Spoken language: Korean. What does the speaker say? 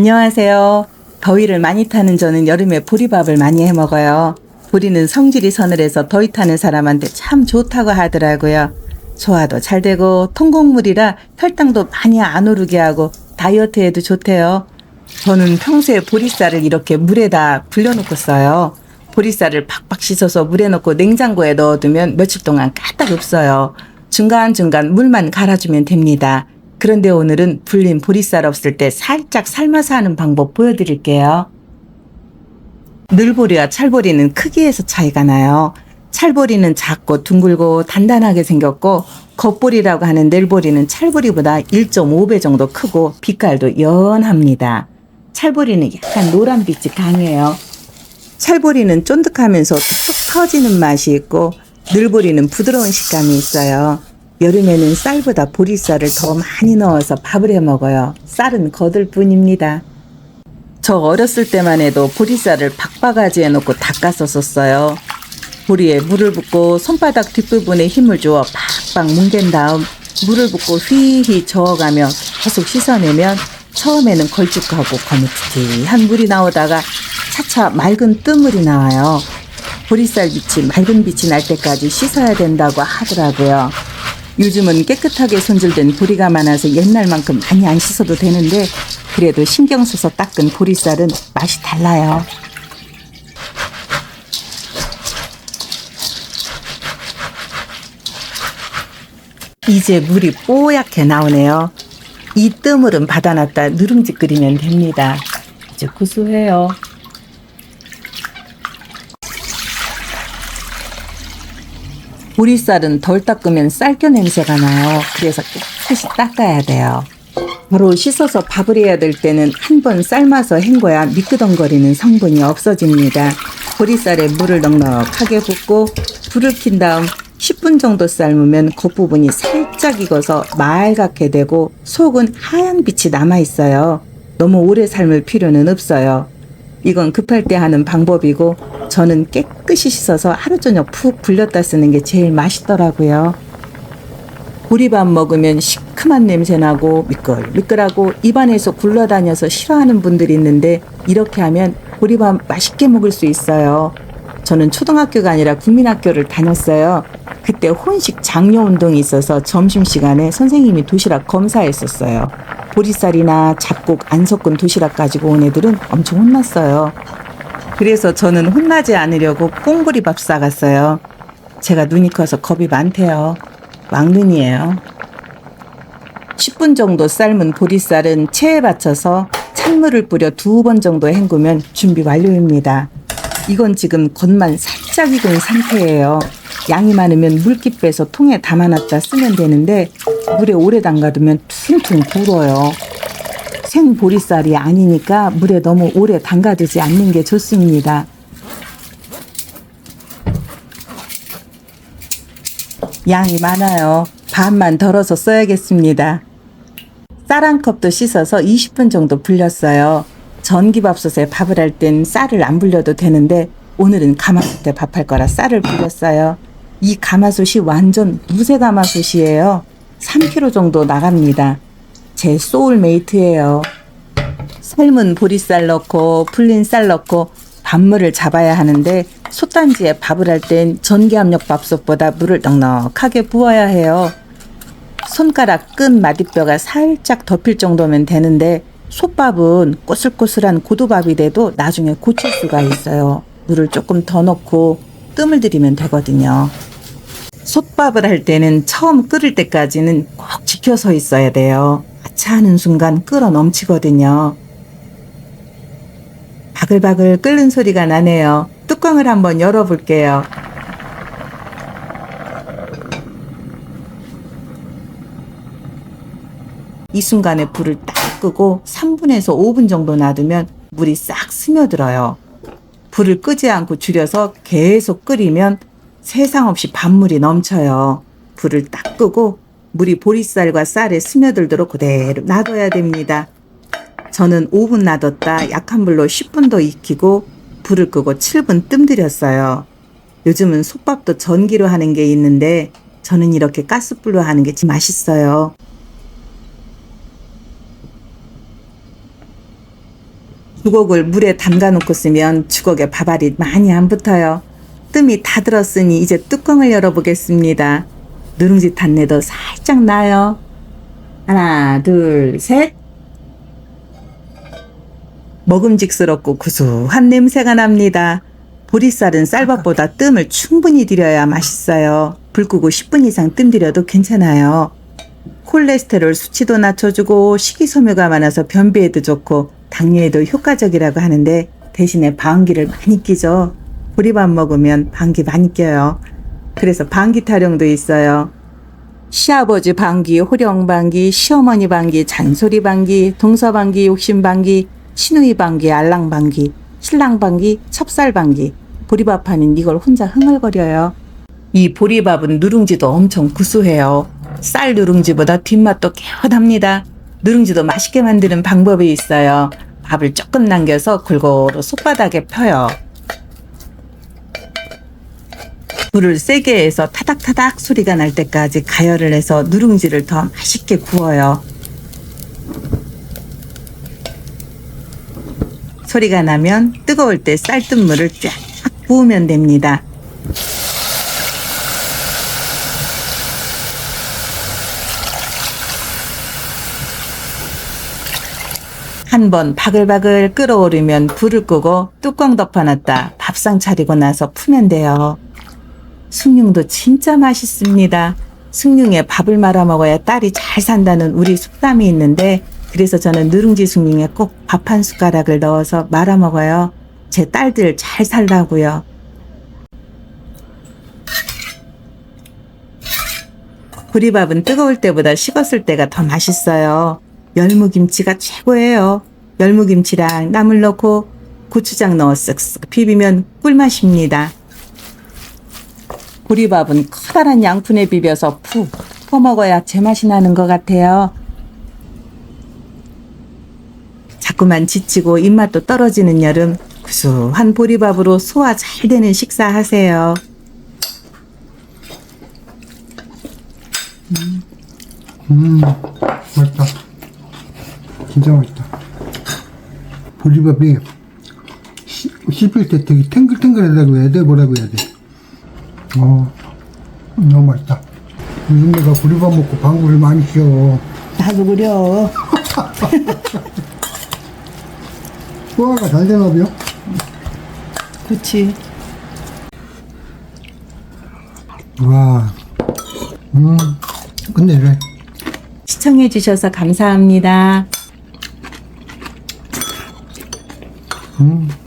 안녕하세요. 더위를 많이 타는 저는 여름에 보리밥을 많이 해 먹어요. 보리는 성질이 서늘해서 더위 타는 사람한테 참 좋다고 하더라고요. 소화도 잘 되고 통곡물이라 혈당도 많이 안 오르게 하고 다이어트에도 좋대요. 저는 평소에 보리쌀을 이렇게 물에다 불려놓고 써요. 보리쌀을 팍팍 씻어서 물에 넣고 냉장고에 넣어두면 며칠 동안 까딱 없어요. 중간중간 물만 갈아주면 됩니다. 그런데 오늘은 불린 보리쌀 없을 때 살짝 삶아서 하는 방법 보여드릴게요. 늘보리와 찰보리는 크기에서 차이가 나요. 찰보리는 작고 둥글고 단단하게 생겼고, 겉보리라고 하는 늘보리는 찰보리보다 1.5배 정도 크고 빛깔도 연합니다. 찰보리는 약간 노란빛이 강해요. 찰보리는 쫀득하면서 툭툭 터지는 맛이 있고, 늘보리는 부드러운 식감이 있어요. 여름에는 쌀보다 보리쌀을 더 많이 넣어서 밥을 해 먹어요. 쌀은 거들 뿐입니다. 저 어렸을 때만 해도 보리쌀을 박바가지에 넣고 닦았었어요. 보리에 물을 붓고 손바닥 뒷부분에 힘을 주어 팍팍 뭉갠 다음 물을 붓고 휘휘 저어가며 계속 씻어내면 처음에는 걸쭉하고 거무튀한 물이 나오다가 차차 맑은 뜨물이 나와요. 보리쌀 빛이 맑은 빛이 날 때까지 씻어야 된다고 하더라고요. 요즘은 깨끗하게 손질된 보리가 많아서 옛날만큼 많이 안 씻어도 되는데 그래도 신경 써서 닦은 보리쌀은 맛이 달라요. 이제 물이 뽀얗게 나오네요. 이 뜨물은 받아놨다 누룽지 끓이면 됩니다. 아주 구수해요. 보리쌀은 덜 닦으면 쌀겨 냄새가 나요. 그래서 깨끗이 닦아야 돼요. 바로 씻어서 밥을 해야 될 때는 한 번 삶아서 헹궈야 미끄덩거리는 성분이 없어집니다. 보리쌀에 물을 넉넉하게 붓고 불을 킨 다음 10분 정도 삶으면 겉부분이 살짝 익어서 말갛게 되고 속은 하얀 빛이 남아있어요. 너무 오래 삶을 필요는 없어요. 이건 급할 때 하는 방법이고 저는 깨끗이 씻어서 하루 저녁 푹 불렸다 쓰는 게 제일 맛있더라고요. 보리밥 먹으면 시큼한 냄새 나고 미끌미끌하고 입안에서 굴러다녀서 싫어하는 분들이 있는데 이렇게 하면 보리밥 맛있게 먹을 수 있어요. 저는 초등학교가 아니라 국민학교를 다녔어요. 그때 혼식 장려 운동이 있어서 점심시간에 선생님이 도시락 검사했었어요. 보리쌀이나 잡곡 안 섞은 도시락 가지고 온 애들은 엄청 혼났어요. 그래서 저는 혼나지 않으려고 꽁보리밥 싸갔어요. 제가 눈이 커서 겁이 많대요. 왕눈이에요. 10분 정도 삶은 보리쌀은 체에 받쳐서 찬물을 뿌려 2번 정도 헹구면 준비 완료입니다. 이건 지금 겉만 살짝 익은 상태예요. 양이 많으면 물기 빼서 통에 담아놨다 쓰면 되는데 물에 오래 담가두면 퉁퉁 불어요. 생 보리쌀이 아니니까 물에 너무 오래 담가두지 않는 게 좋습니다. 양이 많아요. 반만 덜어서 써야겠습니다. 쌀 한 컵도 씻어서 20분 정도 불렸어요. 전기밥솥에 밥을 할 땐 쌀을 안 불려도 되는데 오늘은 가마솥에 밥할 거라 쌀을 불렸어요. 이 가마솥이 완전 무쇠 가마솥이에요. 3kg 정도 나갑니다. 제 소울메이트예요. 삶은 보리쌀 넣고 불린 쌀 넣고 밥물을 잡아야 하는데 솥단지에 밥을 할 땐 전기압력 밥솥보다 물을 넉넉하게 부어야 해요. 손가락 끈 마디뼈가 살짝 덮일 정도면 되는데 솥밥은 꼬슬꼬슬한 고두밥이 돼도 나중에 고칠 수가 있어요. 물을 조금 더 넣고 뜸을 들이면 되거든요. 솥밥을 할 때는 처음 끓을 때까지는 꼭 지켜서 있어야 돼요. 아차하는 순간 끓어 넘치거든요. 바글바글 끓는 소리가 나네요. 뚜껑을 한번 열어볼게요. 이 순간에 불을 딱 끄고 3분에서 5분 정도 놔두면 물이 싹 스며들어요. 불을 끄지 않고 줄여서 계속 끓이면 세상 없이 밥물이 넘쳐요. 불을 딱 끄고 물이 보리쌀과 쌀에 스며들도록 그대로 놔둬야 됩니다. 저는 5분 놔뒀다 약한 불로 10분 더 익히고 불을 끄고 7분 뜸 들였어요. 요즘은 솥밥도 전기로 하는 게 있는데 저는 이렇게 가스불로 하는 게 참 맛있어요. 주걱을 물에 담가 놓고 쓰면 주걱에 밥알이 많이 안 붙어요. 뜸이 다 들었으니 이제 뚜껑을 열어보겠습니다. 누룽지 탄내도 살짝 나요. 하나, 둘, 셋. 먹음직스럽고 구수한 냄새가 납니다. 보리쌀은 쌀밥보다 뜸을 충분히 들여야 맛있어요. 불 끄고 10분 이상 뜸 들여도 괜찮아요. 콜레스테롤 수치도 낮춰주고 식이섬유가 많아서 변비에도 좋고 당뇨에도 효과적이라고 하는데 대신에 방귀를 많이 끼죠. 보리밥 먹으면 방귀 많이 껴요. 그래서 방귀 타령도 있어요. 시아버지 방귀, 호령 방귀, 시어머니 방귀, 잔소리 방귀, 동서 방귀, 욕심 방귀, 시누이 방귀, 알랑 방귀, 신랑 방귀, 첩살 방귀. 보리밥하는 이걸 혼자 흥얼거려요. 이 보리밥은 누룽지도 엄청 구수해요. 쌀 누룽지보다 뒷맛도 개운합니다. 누룽지도 맛있게 만드는 방법이 있어요. 밥을 조금 남겨서 골고루 솥바닥에 펴요. 불을 세게 해서 타닥타닥 소리가 날 때까지 가열을 해서 누룽지를 더 맛있게 구워요. 소리가 나면 뜨거울 때 쌀뜨물을 쫙 부으면 됩니다. 한번 바글바글 끓어오르면 불을 끄고 뚜껑 덮어놨다 밥상 차리고 나서 푸면 돼요. 숭늉도 진짜 맛있습니다. 숭늉에 밥을 말아 먹어야 딸이 잘 산다는 우리 속담이 있는데 그래서 저는 누룽지 숭늉에 꼭 밥 한 숟가락을 넣어서 말아 먹어요. 제 딸들 잘 살라고요. 보리밥은 뜨거울 때보다 식었을 때가 더 맛있어요. 열무김치가 최고예요. 열무김치랑 나물 넣고 고추장 넣어 쓱쓱 비비면 꿀맛입니다. 보리밥은 커다란 양푼에 비벼서 푹 퍼먹어야 제맛이 나는 것 같아요. 자꾸만 지치고 입맛도 떨어지는 여름, 구수한 보리밥으로 소화 잘 되는 식사하세요. 맛있다. 진짜 맛있다. 보리밥이 씹을 때 되게 탱글탱글하다고 해야 돼? 뭐라고 해야 돼? 너무 맛있다. 요즘 내가 보리밥 먹고 방구를 많이 뀌어. 나도 그려. 소화가 잘 되나 봐요? 그렇지. 와, 끝내주네. 시청해주셔서 감사합니다.